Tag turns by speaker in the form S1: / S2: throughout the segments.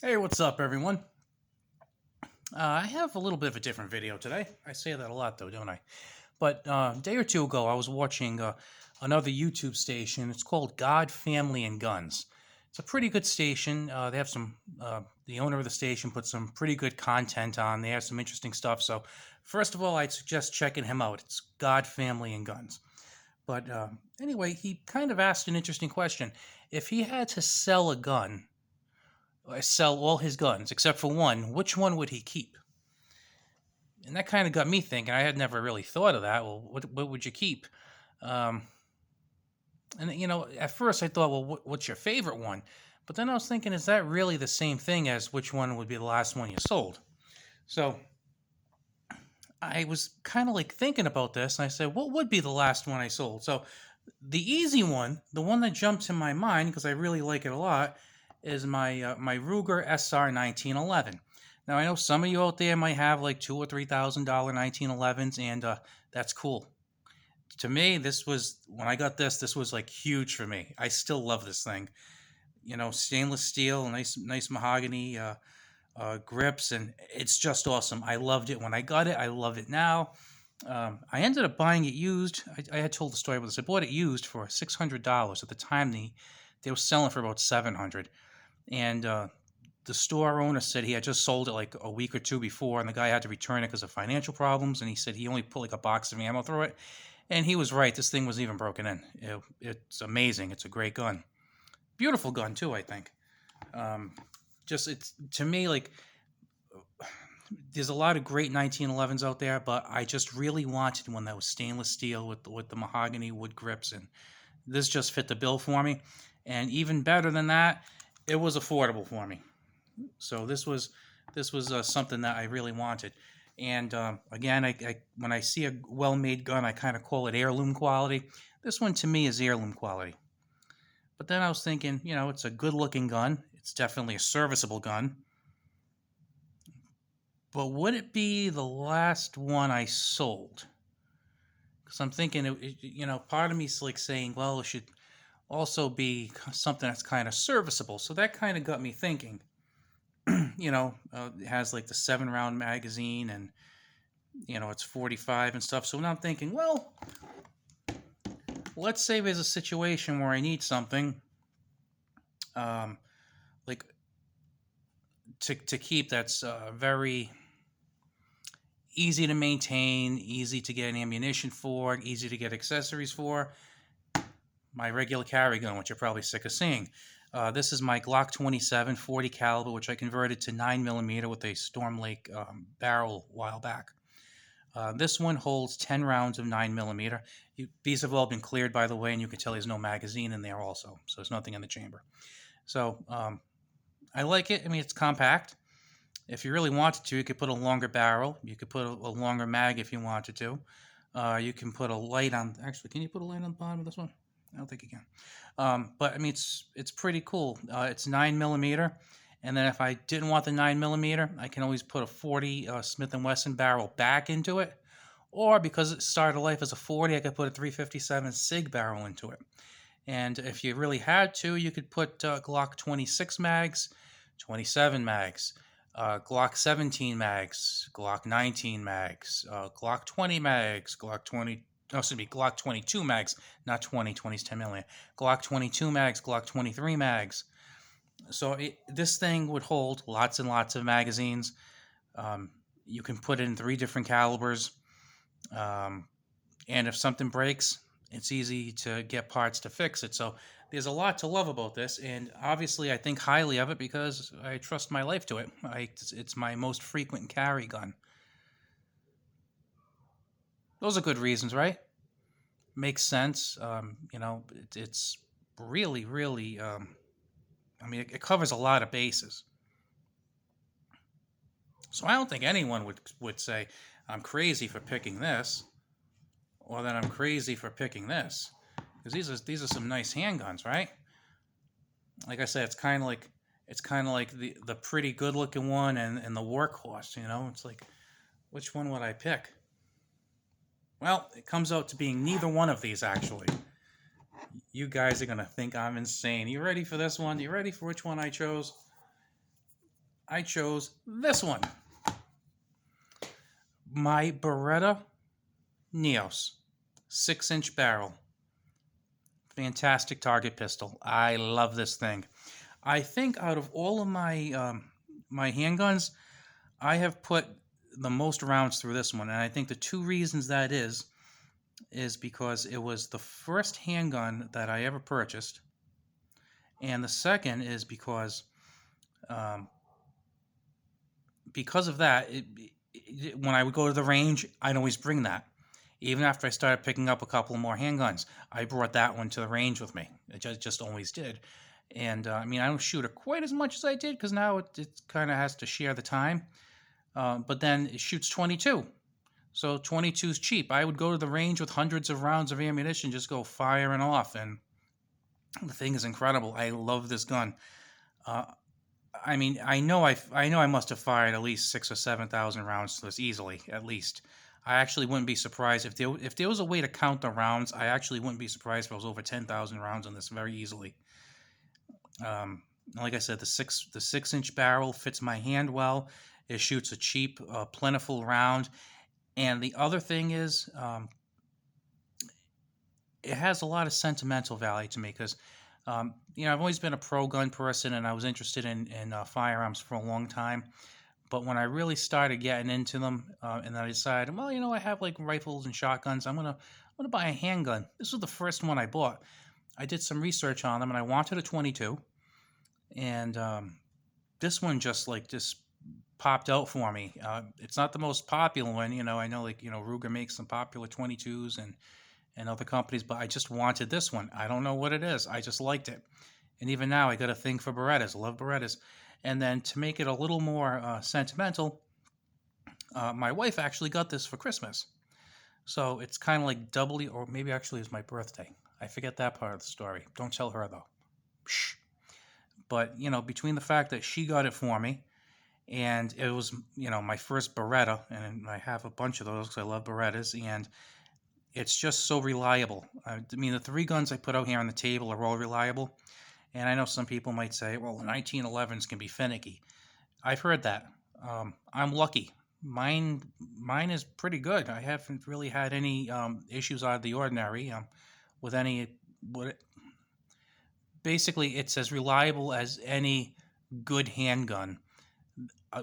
S1: Hey, what's up, everyone? I have a little bit of a different video today. I say that a lot, though, don't I? But a day or two ago, I was watching another YouTube station. It's called God, Family, and Guns. It's a pretty good station. They have some. The owner of the station put some pretty good content on. They have some interesting stuff. So, first of all, I'd suggest checking him out. It's God, Family, and Guns. But anyway, he kind of asked an interesting question. If he had to sell a gun, sell all his guns except for one, which one would he keep? And that kind of got me thinking. I had never really thought of that. Well, what would you keep? Um, and at first I thought, well, what's your favorite one? But then I was thinking, is that really the same thing as which one would be the last one you sold? So I was kind of like thinking about this, and I said, what would be the last one I sold? So the easy one, the one that jumped to my mind because I really like it a lot, is my Ruger SR 1911. Now I know some of you out there might have like $2,000 or $3,000 1911s, and that's cool. To me, this was when I got this. This was like huge for me. I still love this thing. Stainless steel, nice mahogany grips, and it's just awesome. I loved it when I got it. I love it now. I ended up buying it used. I had told the story about this. I bought it used for $600 at the time. They were selling for about $700, and the store owner said he had just sold it like a week or two before, and the guy had to return it because of financial problems. And he said he only put like a box of ammo through it, and he was right. This thing was even broken in. It's amazing. It's a great gun, beautiful gun too. I think. Just it's to me like there's a lot of great 1911s out there, but I just really wanted one that was stainless steel with the mahogany wood grips, and this just fit the bill for me. And even better than that, it was affordable for me. So this was something that I really wanted. And again, when I see a well-made gun, I kind of call it heirloom quality. This one to me is heirloom quality. But then I was thinking, it's a good-looking gun. It's definitely a serviceable gun. But would it be the last one I sold? Because I'm thinking, part of me is like saying, well, it should also be something that's kind of serviceable. So that kind of got me thinking. It has like the 7 round magazine, and it's 45 and stuff. So now I'm thinking, well, let's say there's a situation where I need something, like to keep that's very easy to maintain, easy to get ammunition for, easy to get accessories for. My regular carry gun, which you're probably sick of seeing. This is my Glock 27 40 caliber, which I converted to 9mm with a Storm Lake barrel a while back. This one holds 10 rounds of 9mm. These have all been cleared, by the way, and you can tell there's no magazine in there also, so there's nothing in the chamber. So I like it. I mean, it's compact. If you really wanted to, you could put a longer barrel. You could put a longer mag if you wanted to. You can put a light on. Actually, can you put a light on the bottom of this one? I don't think you can. But I mean, it's pretty cool. It's 9mm, and then if I didn't want the 9mm, I can always put a 40 Smith and Wesson barrel back into it. Or because it started life as a 40, I could put a 357 Sig barrel into it. And if you really had to, you could put Glock 26 mags, 27 mags, Glock 17 mags, Glock 19 mags, Glock 20 mags, Glock 20. No, excuse me, Glock 22 mags, not 20. 20 is 10mm. Glock 22 mags, Glock 23 mags. So this thing would hold lots and lots of magazines. You can put it in 3 different calibers. And if something breaks, it's easy to get parts to fix it. So there's a lot to love about this, and obviously I think highly of it because I trust my life to it. It's my most frequent carry gun. Those are good reasons, right? Makes sense. It's really, really. I mean, it covers a lot of bases. So I don't think anyone would say I'm crazy for picking this, or that I'm crazy for picking this, because these are some nice handguns, right? Like I said, it's kind of like the pretty good looking one and the workhorse. It's like, which one would I pick? Well, it comes out to being neither one of these actually. You guys are gonna think I'm insane. You ready for this one? You ready for which one I chose? I chose this one. My Beretta Neos 6-inch barrel. Fantastic target pistol. I love this thing. I think out of all of my handguns, I have put the most rounds through this one, and I think the two reasons that is because it was the first handgun that I ever purchased, and the second is um, because of that, when I would go to the range, I'd always bring that. Even after I started picking up a couple more handguns, I brought that one to the range with me. It just always did. And I mean, I don't shoot it quite as much as I did because now it kind of has to share the time. But then it shoots 22. So 22 is cheap. I would go to the range with hundreds of rounds of ammunition, just go firing off. And the thing is incredible. I love this gun. I mean, I know I must have fired at least 6,000 or 7,000 rounds to this easily, at least. I actually wouldn't be surprised if there was a way to count the rounds. I actually wouldn't be surprised if I was over 10,000 rounds on this very easily. Like I said, the 6-inch barrel fits my hand well. It shoots a cheap, plentiful round. And the other thing is, it has a lot of sentimental value to me because, I've always been a pro gun person and I was interested in firearms for a long time. But when I really started getting into them, and then I decided, well, I have like rifles and shotguns. I'm gonna buy a handgun. This was the first one I bought. I did some research on them, and I wanted a 22. And this one just popped out for me. It's not the most popular one, I know Ruger makes some popular 22s and other companies, but I just wanted this one. I don't know what it is. I just liked it. And even now, I got a thing for Berettas. I love Berettas. And then to make it a little more sentimental, my wife actually got this for Christmas. So it's kind of like doubly, or maybe actually it was my birthday. I forget that part of the story. Don't tell her, though. Shh. But, between the fact that she got it for me, and it was, my first Beretta, and I have a bunch of those because I love Berettas, and it's just so reliable. I mean, the 3 guns I put out here on the table are all reliable. And I know some people might say, well, the 1911s can be finicky. I've heard that. I'm lucky. Mine is pretty good. I haven't really had any issues out of the ordinary with any. Basically, it's as reliable as any good handgun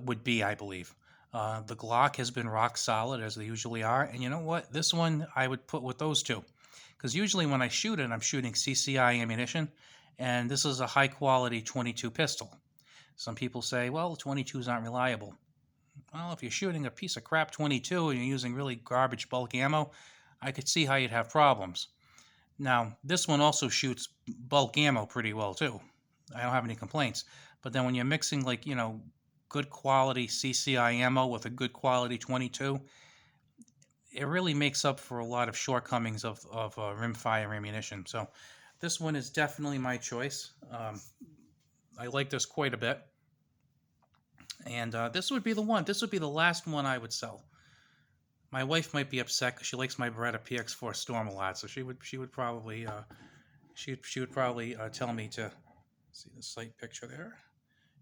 S1: would be, I believe. The Glock has been rock solid, as they usually are. And you know what? This one I would put with those two. Because usually when I shoot it, I'm shooting CCI ammunition. And this is a high-quality 22 pistol. Some people say, well, 22s aren't reliable. Well, if you're shooting a piece of crap 22 and you're using really garbage bulk ammo, I could see how you'd have problems. Now, this one also shoots bulk ammo pretty well, too. I don't have any complaints. But then when you're mixing, good quality CCI ammo with a good quality 22, it really makes up for a lot of shortcomings of rimfire ammunition. So this one is definitely my choice. I like this quite a bit. And this would be the one. This would be the last one I would sell. My wife might be upset because she likes my Beretta PX4 Storm a lot, so she would probably tell me to see the sight picture there.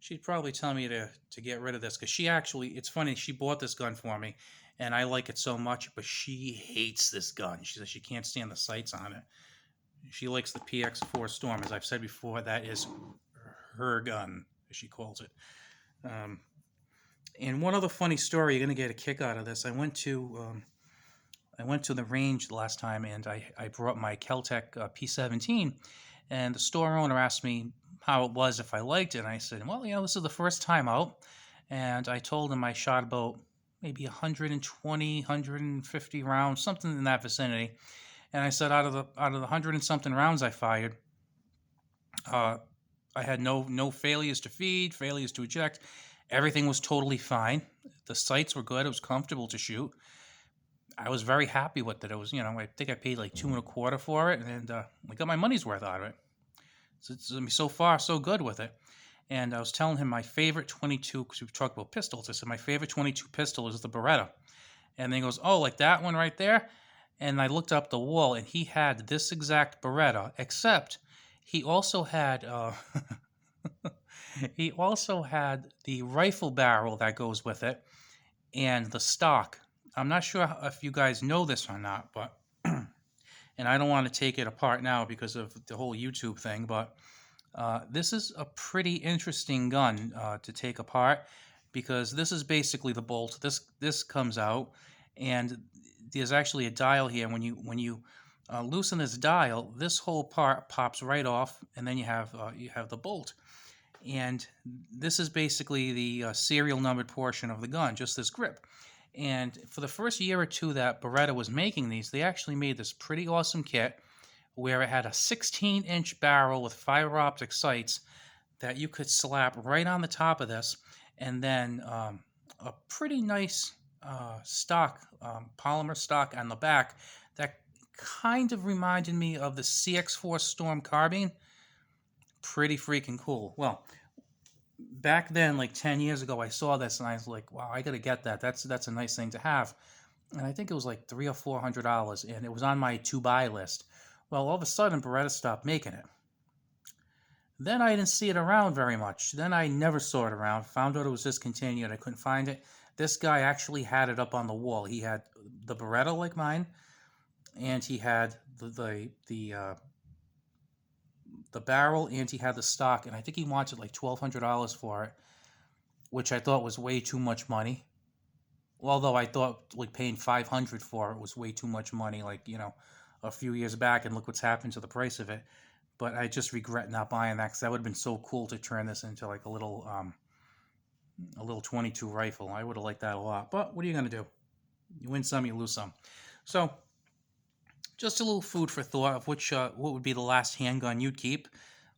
S1: She'd probably tell me to get rid of this because it's funny, she bought this gun for me, and I like it so much, but she hates this gun. She says she can't stand the sights on it. She likes the PX4 Storm. As I've said before, that is her gun, as she calls it. And one other funny story, you're going to get a kick out of this. I went to the range last time, and I brought my Kel-Tec P17, and the store owner asked me how it was, if I liked it, and I said, well, this is the first time out, and I told him I shot about maybe 120, 150 rounds, something in that vicinity. And I said, out of the 100 and something rounds I fired, I had no failures to feed, failures to eject. Everything was totally fine. The sights were good. It was comfortable to shoot. I was very happy with it. It was, I think I paid like $2.25 for it, and I got my money's worth out of it. So far, so good with it. And I was telling him my favorite 22, because we've talked about pistols. I said my favorite 22 pistol is the Beretta. And then he goes, oh, like that one right there? And I looked up the wall, and he had this exact Beretta, except he also had He also had the rifle barrel that goes with it and the stock. I'm not sure if you guys know this or not, but and I don't want to take it apart now because of the whole YouTube thing, but this is a pretty interesting gun to take apart because this is basically the bolt. This comes out, and there's actually a dial here. When you loosen this dial, this whole part pops right off, and then you have the bolt. And this is basically the serial numbered portion of the gun, just this grip. And for the first year or two that Beretta was making these, they actually made this pretty awesome kit where it had a 16-inch barrel with fiber optic sights that you could slap right on the top of this, and then a pretty nice stock, polymer stock on the back that kind of reminded me of the CX4 Storm carbine. Pretty freaking cool. Well, back then, like 10 years ago, I saw this and I was like, wow, I gotta get that. That's a nice thing to have. And I think it was like $300 or $400, and it was on my to buy list. Well, all of a sudden, Beretta stopped making it. Then I didn't see it around very much. Then I never saw it around. Found out it was discontinued. I couldn't find it. This guy actually had it up on the wall. He had the Beretta like mine, and he had the barrel, and he had the stock. And I think he wanted like $1,200 for it, which I thought was way too much money. Although I thought like paying $500 for it was way too much money, like, a few years back, and look what's happened to the price of it. But I just regret not buying that because that would have been so cool to turn this into like a little 22 rifle. I would have liked that a lot. But what are you gonna do? You win some, you lose some. So just a little food for thought of what would be the last handgun you'd keep.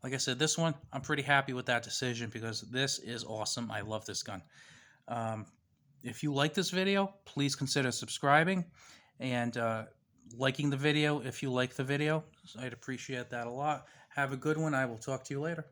S1: Like I said, this one I'm pretty happy with that decision because this is awesome. I love this gun. If you like this video, please consider subscribing and liking the video if you like the video. I'd appreciate that a lot. Have a good one. I will talk to you later.